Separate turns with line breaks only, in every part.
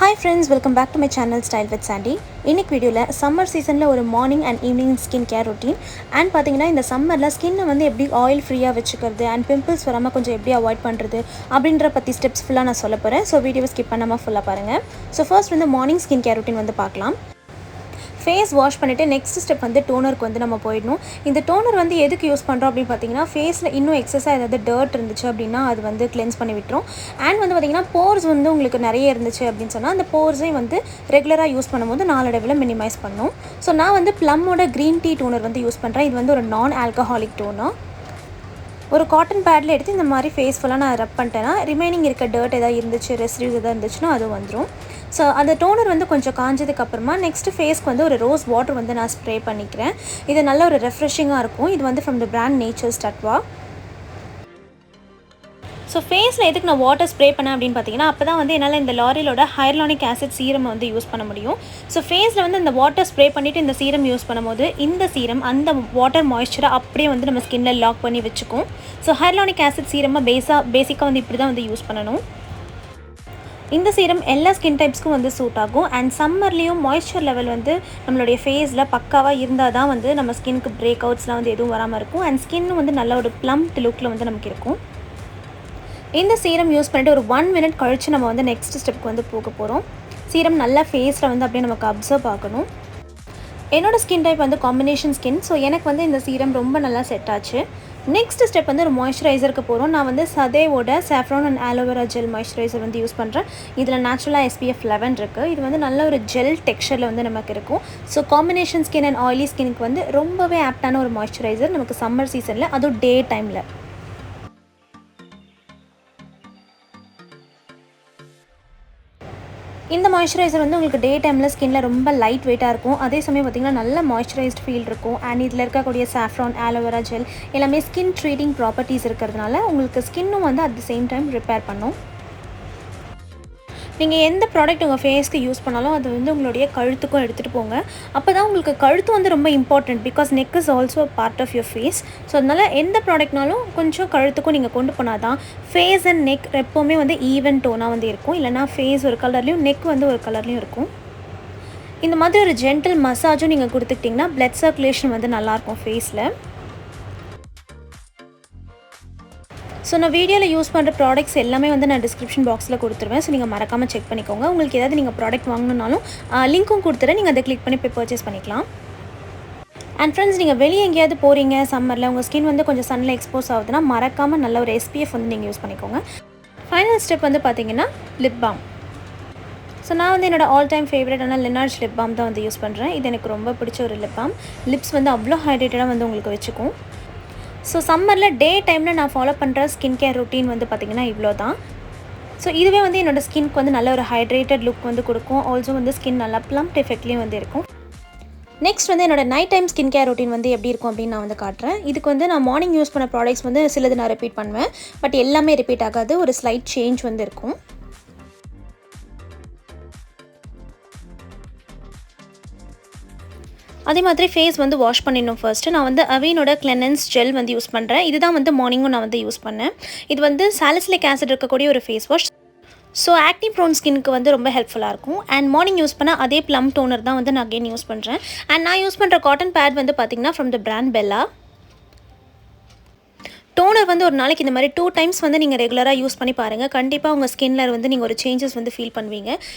Hi friends, welcome back to my channel Style with Sandy. இன்னைக்கு வீடியோல summer சீசன்ல ஒரு morning and evening skin care routine and பாத்தீங்கன்னா இந்த சம்மர்ல ஸ்கின்னை வந்து எப்படி ஆயில் ஃப்ரீயா வச்சுக்கிறது அண்ட் பிம்பிள்ஸ் வராம கொஞ்சம் எப்படி அவாய்ட் பண்றது அப்படின்ற பத்தி ஸ்டெப்ஸ் ஃபுல்லா நான் சொல்ல போறேன். ஸோ வீடியோவை ஸ்கிப் பண்ணாம ஃபுல்லா பாருங்க. ஸோ ஃபர்ஸ்ட் வந்து மார்னிங் ஸ்கின் கேர் ரொட்டீன் வந்து பார்க்கலாம். ஃபேஸ் வாஷ் பண்ணிவிட்டு நெக்ஸ்ட் ஸ்டெப் வந்து டோனருக்கு வந்து நம்ம போயிடணும். இந்த டோனர் வந்து எதுக்கு யூஸ் பண்ணுறோம் அப்படின்னு பார்த்தீங்கன்னா ஃபேஸில் இன்னும் எக்ஸஸாக ஏதாவது டர்ட் இருந்துச்சு அப்படின்னா அது வந்து கிளென்ஸ் பண்ணி விட்டுரும். அண்ட் வந்து பார்த்திங்கன்னா போர்ஸ் வந்து உங்களுக்கு நிறைய இருந்துச்சு அப்படின்னு சொன்னால் அந்த போர்ஸையும் வந்து ரெகுலராக யூஸ் பண்ணும்போது நாளடைவில் மினிமைஸ் பண்ணும். ஸோ நான் வந்து ப்ளம்மோட க்ரீன் டீ டோனர் வந்து யூஸ் பண்ணுறேன். இது வந்து ஒரு நான் ஆல்கஹாலிக் டோனர். ஒரு காட்டன் பேடில் எடுத்து இந்த மாதிரி ஃபேஸ் ஃபுல்லாக நான் ரப் பண்ணிட்டேன்னா ரிமைனிங் இருக்க டர்ட் எதாவது இருந்துச்சு, ரெசிடியூஸ் எதாவது இருந்துச்சுன்னா அது வந்துடும். ஸோ அந்த டோனர் வந்து கொஞ்சம் காஞ்சதுக்கப்புறமா நெக்ஸ்ட்டு ஃபேஸ்க்கு வந்து ஒரு ரோஸ் வாட்டர் வந்து நான் ஸ்ப்ரே பண்ணிக்கிறேன். இது நல்ல ஒரு ரெஃப்ரெஷிங்காக இருக்கும். இது வந்து ஃப்ரம் த பிராண்ட் நேச்சர்ஸ் டட்வா. ஸோ ஃபேஸில் எதுக்கு நான் வாட்டர் ஸ்ப்ரே பண்ணேன் அப்படின்னு பார்த்தீங்கன்னா அப்போ தான் வந்து என்னால் இந்த லாரியலோட ஹையர்லானிக் ஆசிட் சீரம் வந்து யூஸ் பண்ண முடியும். ஸோ ஃபேஸில் வந்து இந்த வாட்டர் ஸ்ப்ரே பண்ணிவிட்டு இந்த சீரம் யூஸ் பண்ணும்போது இந்த சீரம் அந்த வாட்டர் மாய்ஸ்சரை அப்படியே வந்து நம்ம ஸ்கின்னில் லாக் பண்ணி வச்சுக்கும். ஸோ ஹையர்லானிக் ஆசிட் சீரமாக பேசிக்காக வந்து இப்படி தான் வந்து யூஸ் பண்ணணும். இந்த சீரம் எல்லா ஸ்கின் டைப்ஸ்க்கும் வந்து சூட் ஆகும். அண்ட் சம்மர்லேயும் மாய்ஸ்சர் லெவல் வந்து நம்மளுடைய ஃபேஸில் பக்காவாக இருந்தால் தான் வந்து நம்ம ஸ்கின்க்கு பிரேக் அவுட்ஸ்லாம் வந்து எதுவும் வராமல் இருக்கும். அண்ட் ஸ்கின் வந்து நல்ல ஒரு ப்ளம்ப் லுக்கில் வந்து நமக்கு இருக்கும். இந்த சீரம் யூஸ் பண்ணிவிட்டு ஒரு 1 minute கழித்து நம்ம வந்து நெக்ஸ்ட் ஸ்டெப்க்கு வந்து போக போகிறோம். சீரம் நல்லா ஃபேஸில் வந்து அப்படியே நமக்கு அப்சர்வ் ஆகணும். என்னோடய ஸ்கின் டைப் வந்து காம்பினேஷன் ஸ்கின். ஸோ எனக்கு வந்து இந்த சீரம் ரொம்ப நல்லா செட் ஆச்சு. நெக்ஸ்ட் ஸ்டெப் வந்து ஒரு மாய்ஸ்சரைசருக்கு போகிறோம். நான் வந்து சதேவோட saffron and aloe vera gel moisturiser வந்து யூஸ் பண்ணுறேன். இதில் நேச்சுரலாக SPF 11 இருக்குது. இது வந்து நல்ல ஒரு ஜெல் டெக்ஸ்சரில் வந்து நமக்கு இருக்கும். So combination skin and oily ஸ்கினுக்கு வந்து ரொம்பவே ஆப்டான ஒரு மாய்ஸ்சரைசர் நமக்கு சம்மர் சீசனில், அதுவும் டே டைமில். இந்த மாய்ஸ்சரைசர் வந்து உங்களுக்கு டே டைமில் ஸ்கின்னில் ரொம்ப லைட் வெயிட்டாக இருக்கும். அதே சமயம் பார்த்திங்கன்னா நல்ல மாய்ஸ்சரைஸ்ட் ஃபீல் இருக்கும். அண்ட் இதில் இருக்கக்கூடிய சாஃப்ரான் ஆலோவேரா ஜெல் எல்லாமே ஸ்கின் ட்ரீட்டிங் ப்ராப்பர்ட்டிஸ் இருக்கிறதுனால உங்களுக்கு ஸ்கின்னும் வந்து at the same time repair பண்ணும். நீங்கள் எந்த ப்ராடக்ட் உங்கள் ஃபேஸ்க்கு யூஸ் பண்ணாலும் அது வந்து உங்களுடைய கழுத்துக்கும் எடுத்துகிட்டு போங்க. அப்போ தான் உங்களுக்கு கழுத்து வந்து ரொம்ப important. Because neck is also part of your face. So அதனால் எந்த ப்ராடக்ட்னாலும் கொஞ்சம் கழுத்துக்கும் நீங்கள் கொண்டு போனால் தான் ஃபேஸ் அண்ட் நெக் எப்போவுமே வந்து ஈவன் டோனாக வந்து இருக்கும். இல்லைனா ஃபேஸ் ஒரு கலர்லேயும் நெக் வந்து ஒரு கலர்லேயும் இருக்கும். இந்த மாதிரி ஒரு ஜென்டில் மசாஜும் நீங்கள் கொடுத்துக்கிட்டிங்கன்னா பிளட் சர்க்குலேஷன் வந்து நல்லாயிருக்கும் ஃபேஸில். ஸோ நான் வீடியோவில் யூஸ் பண்ணுற ப்ராடக்ட்ஸ் எல்லாமே வந்து நான் டிஸ்கிரிப்ஷன் பாக்ஸில் கொடுத்துருவேன். ஸோ நீங்கள் மறக்காமல் செக் பண்ணிக்கோங்க. உங்களுக்கு ஏதாவது நீங்கள் ப்ராடக்ட் வாங்கணுன்னாலும் லிங்க்கும் கொடுத்துறேன். நீங்கள் அதை கிளிக் பண்ணி போய் பர்ச்சேஸ் பண்ணிக்கலாம். அண்ட் ஃப்ரெண்ட்ஸ், நீங்கள் வெளியே எங்கேயாவது போகிறீங்க சம்மரில், உங்கள் ஸ்கின் வந்து கொஞ்சம் சன்னில் எக்ஸ்போஸ் ஆகுதுன்னா மறக்காமல் நல்ல ஒரு SPF வந்து நீங்கள் யூஸ் பண்ணிக்கோங்க. ஃபைனல் ஸ்டெப் வந்து பார்த்திங்கன்னா லிப் பாம். ஸோ நான் வந்து என்னோடய ஆல் டைம் ஃபேவரட்டான LANEIGE லிப் பாம் தான் வந்து யூஸ் பண்ணுறேன். இது எனக்கு ரொம்ப பிடிச்ச ஒரு லிப் பாம். லிப்ஸ் வந்து அவ்வளோ ஹைட்ரேட்டடாக வந்து உங்களுக்கு வச்சுக்கும். ஸோ சம்மரில் டே டைமில் நான் ஃபாலோ பண்ணுற ஸ்கின் கேர் ரொட்டீன் வந்து பார்த்திங்கன்னா இவ்வளோ தான். ஸோ இதுவே வந்து என்னோடய ஸ்கின்க்கு வந்து நல்ல ஒரு ஹைட்ரேட்டட் லுக் வந்து கொடுக்கும். ஆல்சோ வந்து ஸ்கின் நல்லா ப்ளம்ப் எஃபெக்ட்லேயும் வந்து இருக்கும். நெக்ஸ்ட் வந்து என்னோடய night time skin care routine வந்து எப்படி இருக்கும் அப்படின்னு நான் வந்து காட்டுறேன். இதுக்கு வந்து நான் மார்னிங் யூஸ் பண்ண ப்ராடக்ட்ஸ் வந்து சிலது நான் ரிப்பீட் பண்ணுவேன். பட் எல்லாமே ரிப்பீட் ஆகாது. ஒரு ஸ்லைட் சேஞ்ச் வந்து இருக்கும். அதே மாதிரி ஃபேஸ் வந்து வாஷ் பண்ணிடணும். ஃபர்ஸ்ட்டு நான் வந்து அவீனோட Cleanance ஜெல் வந்து யூஸ் பண்ணுறேன். இதுதான் வந்து மார்னிங்கும் நான் வந்து யூஸ் பண்ணேன். இது வந்து சாலிசிலிக் ஆசிட் இருக்கக்கூடிய ஒரு face wash. So acne prone ஸ்கின்னுக்கு வந்து ரொம்ப ஹெல்ப்ஃபுல்லாக இருக்கும். அண்ட் மார்னிங் யூஸ் பண்ண அதே ப்ளம் டோனர் தான் வந்து நான் அகைன் யூஸ் பண்ணுறேன். அண்ட் நான் யூஸ் பண்ணுற காட்டன் பேட் வந்து பார்த்திங்கன்னா from the brand Bella. Toner வந்து ஒரு நாளைக்கு இந்த மாதிரி 2 times வந்து நீங்கள் ரெகுலராக யூஸ் பண்ணி பாருங்கள். கண்டிப்பாக உங்கள் ஸ்கின்னில் வந்து நீங்கள் ஒரு சேஞ்சஸ் வந்து ஃபீல் பண்ணுவீங்க.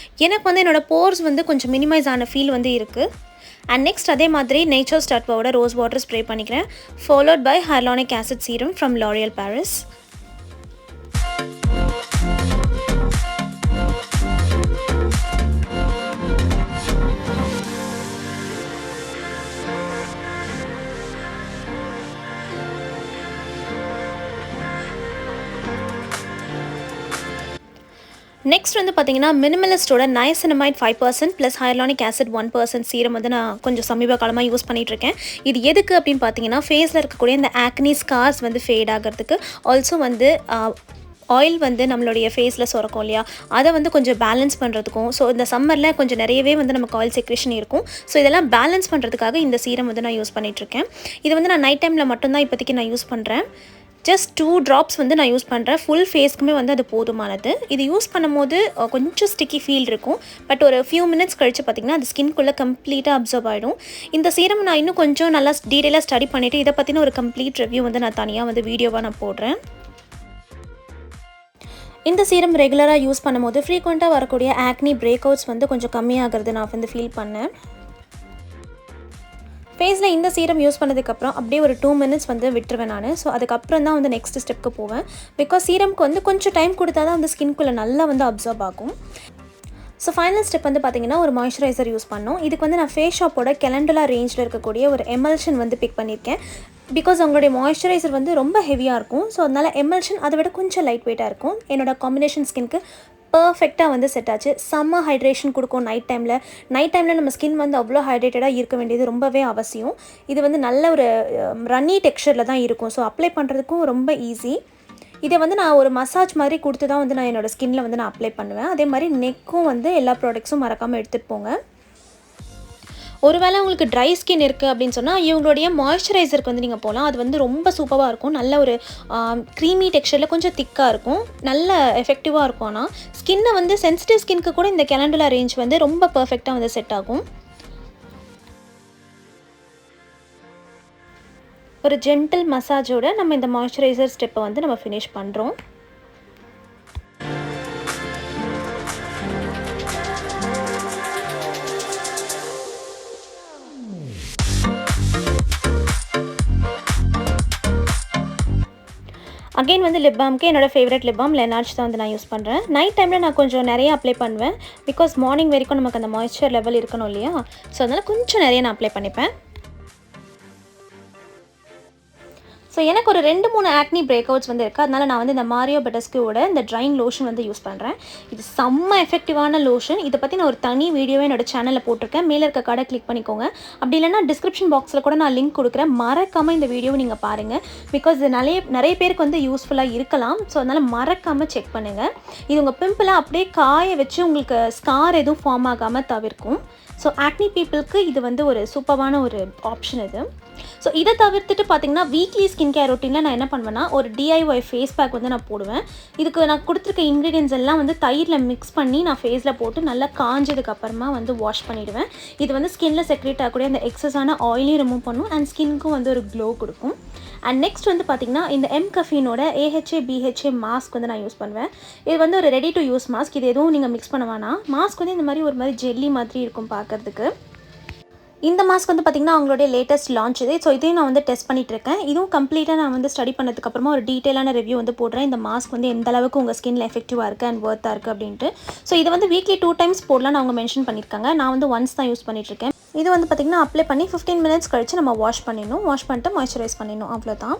எனக்கு வந்து என்னோடய போர்ஸ் வந்து கொஞ்சம் மினிமைஸ் ஆன ஃபீல் வந்து இருக்குது. அண்ட் நெக்ஸ்ட் அதே மாதிரி நேச்சர்ஸ் டட்வாவோட ரோஸ் வாட்டர் ஸ்ப்ரே பண்ணிக்கிறேன். Followed by hyaluronic acid serum from L'Oréal Paris. Next வந்து பார்த்திங்கன்னா மினிமலிஸ்டோட Niacinamide 5% plus hyaluronic acid 1% serum வந்து நான் கொஞ்சம் சமீப காலமாக யூஸ் பண்ணிகிட்ருக்கேன். இது எதுக்கு அப்படின்னு பார்த்தீங்கன்னா ஃபேஸில் இருக்கக்கூடிய இந்த ஆக்னி ஸ்கார்ஸ் வந்து ஃபேட் ஆகிறதுக்கு, ஆல்சோ வந்து ஆயில் வந்து நம்மளுடைய ஃபேஸில் சுரக்கும் இல்லையா, அதை வந்து கொஞ்சம் பேலன்ஸ் பண்ணுறதுக்கும். ஸோ இந்த சம்மரில் கொஞ்சம் நிறையவே வந்து நமக்கு ஆயில் செக்ரேஷன் இருக்கும். ஸோ இதெல்லாம் பேலன்ஸ் பண்ணுறதுக்காக இந்த சீரம் வந்து நான் யூஸ் பண்ணிகிட்ருக்கேன். இது வந்து நான் நைட் டைமில் மட்டும்தான் இப்போதைக்கு நான் யூஸ் பண்ணுறேன். ஜஸ்ட் 2 ட்ராப்ஸ் வந்து நான் யூஸ் பண்ணுறேன். ஃபுல் ஃபேஸ்க்குமே வந்து அது போதுமானது. இது யூஸ் பண்ணும்போது கொஞ்சம் ஸ்டிக்கி ஃபீல் இருக்கும். பட் ஒரு ஃபியூ மினிட்ஸ் கழித்து பார்த்திங்கன்னா அது ஸ்கின்குள்ளே கம்ப்ளீட்டாக அப்சர்வ் ஆகிடும். இந்த சீரம் நான் இன்னும் கொஞ்சம் நல்லா டீட்டெயிலாக ஸ்டடி பண்ணிவிட்டு இதை பற்றின ஒரு கம்ப்ளீட் ரிவ்யூ வந்து நான் தனியாக வந்து வீடியோவாக நான் போடுறேன். இந்த சீரம் ரெகுலராக யூஸ் பண்ணும்போது ஃப்ரீக்வெண்ட்டாக வரக்கூடிய ஆக்னி பிரேக் அவுட்ஸ் வந்து கொஞ்சம் கம்மியாகிறது நான் வந்து ஃபீல் பண்ணேன். ஃபேஸில் இந்த சீரம் யூஸ் பண்ணதுக்கப்புறம் அப்படியே ஒரு 2 மினிட்ஸ் வந்து விட்டுருவேன் நான். ஸோ அதுக்கப்புறம் தான் வந்து நெக்ஸ்ட் ஸ்டெப்க்கு போவேன். பிகாஸ் சீரம்க்கு வந்து கொஞ்சம் டைம் கொடுத்தா தான் வந்து ஸ்கின்குள்ளே நல்லா வந்து அப்சர்வ் ஆகும். ஸோ ஃபைனல் ஸ்டெப் வந்து பார்த்திங்கன்னா ஒரு மாய்ஸ்சரைசர் யூஸ் பண்ணோம். இதுக்கு வந்து நான் ஃபேஸ் ஷாப்போட Calendula ரேஞ்சில் இருக்கக்கூடிய ஒரு எமல்ஷன் வந்து பிக் பண்ணியிருக்கேன். பிகாஸ் அவங்களுடைய மாய்ஸ்சரைசர் வந்து ரொம்ப ஹெவியாக இருக்கும். ஸோ அதனால் எமல்ஷன் அதை விட கொஞ்சம் லைட் வெயிட்டாக இருக்கும். என்னோட காம்பினேஷன் ஸ்கின்க்கு பர்ஃபெக்டாக வந்து செட் ஆச்சு. செம்ம ஹைட்ரேஷன் கொடுக்கும் நைட் டைமில் நம்ம ஸ்கின் வந்து அவ்வளோ ஹைட்ரேட்டடாக இருக்க வேண்டியது ரொம்பவே அவசியம். இது வந்து நல்ல ஒரு ரன்னி டெக்ஸ்சரில் தான் இருக்கும். ஸோ அப்ளை பண்ணுறதுக்கும் ரொம்ப ஈஸி. இதை வந்து நான் ஒரு மசாஜ் மாதிரி கொடுத்து தான் வந்து நான் என்னோடய ஸ்கின்னில் வந்து நான் அப்ளை பண்ணுவேன். அதே மாதிரி நெக்கும் வந்து எல்லா ப்ராடக்ட்ஸும் மறக்காமல் எடுத்துகிட்டு போங்க. ஒருவேளை உங்களுக்கு ட்ரை ஸ்கின் இருக்குது அப்படின்னு சொன்னால் இவங்களுடைய மாய்ஸ்சரைசருக்கு வந்து நீங்கள் போகலாம். அது வந்து ரொம்ப சூப்பராக இருக்கும். நல்ல ஒரு க்ரீமி டெக்ஸ்சரில் கொஞ்சம் திக்காக இருக்கும். நல்ல எஃபெக்டிவாக இருக்கும். ஆனால் ஸ்கின்னை வந்து சென்சிட்டிவ் ஸ்கின்க்கு கூட இந்த Calendula ரேஞ்ச் வந்து ரொம்ப பர்ஃபெக்டாக வந்து செட் ஆகும். ஒரு ஜென்டில் மசாஜோட நம்ம இந்த மாய்ஸ்சரைசர் ஸ்டெப்பை வந்து நம்ம ஃபினிஷ் பண்ணுறோம். அகெயின் வந்து லிப் பாம்க்கு என்னோடய ஃபேவரட் லிப் பாம் LANEIGE தான் வந்து நான் யூஸ் பண்ணுறேன். நைட் டைமில் நான் கொஞ்சம் நிறைய அப்ளை பண்ணுவேன். பிகாஸ் மார்னிங் வரைக்கும் நமக்கு அந்த மாய்ஸ்சர் லெவல் இருக்கணும் இல்லையா? ஸோ அதனால் கொஞ்சம் நிறைய நான் அப்ளை பண்ணிப்பேன். ஸோ எனக்கு ஒரு 2-3 ஆக்னி பிரேக் அவுட்ஸ் வந்து இருக்குது. அதனால் நான் வந்து இந்த BEDESCUவோட இந்த ட்ரைங் லோஷன் வந்து யூஸ் பண்ணுறேன். இது செம்ம எஃபெக்டிவான லோஷன். இதை பற்றி நான் ஒரு தனி வீடியோவே என்னோட சேனலில் போட்டிருக்கேன். மேலே இருக்க கார்டை கிளிக் பண்ணிக்கோங்க. அப்படி இல்லைனா டிஸ்கிரிப்ஷன் பாக்ஸில் கூட நான் லிங்க் கொடுக்குறேன். மறக்காமல் இந்த வீடியோவை நீங்கள் பாருங்கள். பிகாஸ் இது நிறைய பேருக்கு வந்து யூஸ்ஃபுல்லாக இருக்கலாம். ஸோ அதனால் மறக்காமல் செக் பண்ணுங்கள். இது உங்கள் பிம்பிளை அப்படியே காய வச்சு உங்களுக்கு ஸ்கார் எதுவும் ஃபார்ம் ஆகாமல் தவிர்க்கும். ஸோ ஆக்னி பீப்புளுக்கு இது வந்து ஒரு சூப்பரான ஒரு ஆப்ஷன் இது. ஸோ இதை தவிர்த்துட்டு பார்த்திங்கன்னா வீக்லி ஸ்கின் கேர் ரொட்டீனில் நான் என்ன பண்ணுவேன்னா ஒரு DIY ஃபேஸ் பேக் வந்து நான் போடுவேன். இதுக்கு நான் கொடுத்துருக்க இன்க்ரீடியன்ஸ் எல்லாம் வந்து தயிரில் மிக்ஸ் பண்ணி நான் ஃபேஸில் போட்டு நல்லா காஞ்சதுக்கப்புறமா வந்து வாஷ் பண்ணிவிடுவேன். இது வந்து ஸ்கின்னில் செக்ரேட் ஆகக்கூடிய அந்த எக்ஸஸான ஆயிலையும் ரிமூவ் பண்ணும் அண்ட் ஸ்கின்க்கும் வந்து ஒரு க்ளோ கொடுக்கும். அண்ட் நெக்ஸ்ட் வந்து பார்த்திங்கன்னா இந்த MCaffeine AHA BHA மாஸ்க் வந்து நான் யூஸ் பண்ணுவேன். இது வந்து ஒரு ரெடி டு யூஸ் மாஸ்க். இது எதுவும் நீங்கள் மிக்ஸ் பண்ண வேணாம். மாஸ்க் வந்து இந்த மாதிரி ஒரு மாதிரி ஜெல்லி மாதிரி இருக்கும் பார்க்குறதுக்கு. இந்த மாஸ்க் வந்து பார்த்திங்கன்னா அவங்களுடைய லேட்டஸ்ட் லான்ச் இது. ஸோ இதையும் நான் வந்து டெஸ்ட் பண்ணிகிட்ருக்கேன். இதுவும் கம்ப்ளீட்டாக நான் வந்து ஸ்டடி பண்ணதுக்கப்புறமா ஒரு டீட்டெயிலான ரிவ்யூ வந்து போடுறேன். இந்த மாஸ்க் வந்து எந்த அளவுக்கு உங்கள் ஸ்கின்னில் எஃபெக்டிவாக இருக்குது அண்ட் ஒர்த்தாக இருக்குது அப்படின்ட்டு. ஸோ இதை வந்து வீக்லி 2 டைம்ஸ் போடலான்னு அவங்க மென்ஷன் பண்ணியிருக்காங்க. நான் வந்து ஒன்ஸ் தான் யூஸ் பண்ணிகிட்ருக்கேன். இது வந்து பார்த்திங்கன்னா அப்ளை பண்ணி 15 மினிட்ஸ் கழித்து நம்ம வாஷ் பண்ணிடணும். வாஷ் பண்ணிட்டு மாய்ஸ்சரைஸ் பண்ணிடணும். அவ்வளோதான்.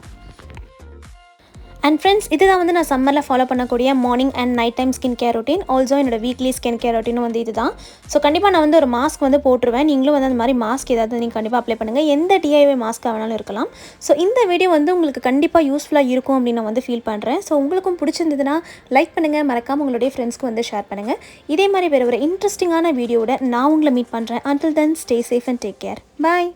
அண்ட் ஃப்ரெண்ட்ஸ், இதுதான் வந்து நான் சம்மரில் ஃபாலோ பண்ணக்கூடிய morning and night time skin care routine. Also என்னோட வீக்லி ஸ்கின் கேர் ரொட்டீனும் வந்து இதுதான். ஸோ கண்டிப்பாக நான் வந்து ஒரு மாஸ்க் வந்து போட்டுருவேன். நீங்களும் வந்து அந்த மாதிரி மாஸ்க் ஏதாவது நீங்கள் கண்டிப்பாக அப்ளை பண்ணுங்கள். எந்த DIY மாஸ்க்காக வேணாலும் இருக்கலாம். ஸோ இந்த வீடியோ வந்து உங்களுக்கு கண்டிப்பாக யூஸ்ஃபுல்லாக இருக்கும் அப்படின்னு நான் வந்து ஃபீல் பண்ணுறேன். ஸோ உங்களுக்கும் பிடிச்சிருந்ததுன்னா லைக் பண்ணுங்கள். மறக்காமல் உங்களுடைய ஃப்ரெண்ட்ஸ்க்கு வந்து ஷேர் பண்ணுங்கள். இதே மாதிரி வேறு ஒரு இன்ட்ரெஸ்டிங்கான வீடியோட நான் உங்களை மீட் பண்ணுறேன். Until then, stay safe and take care. Bye.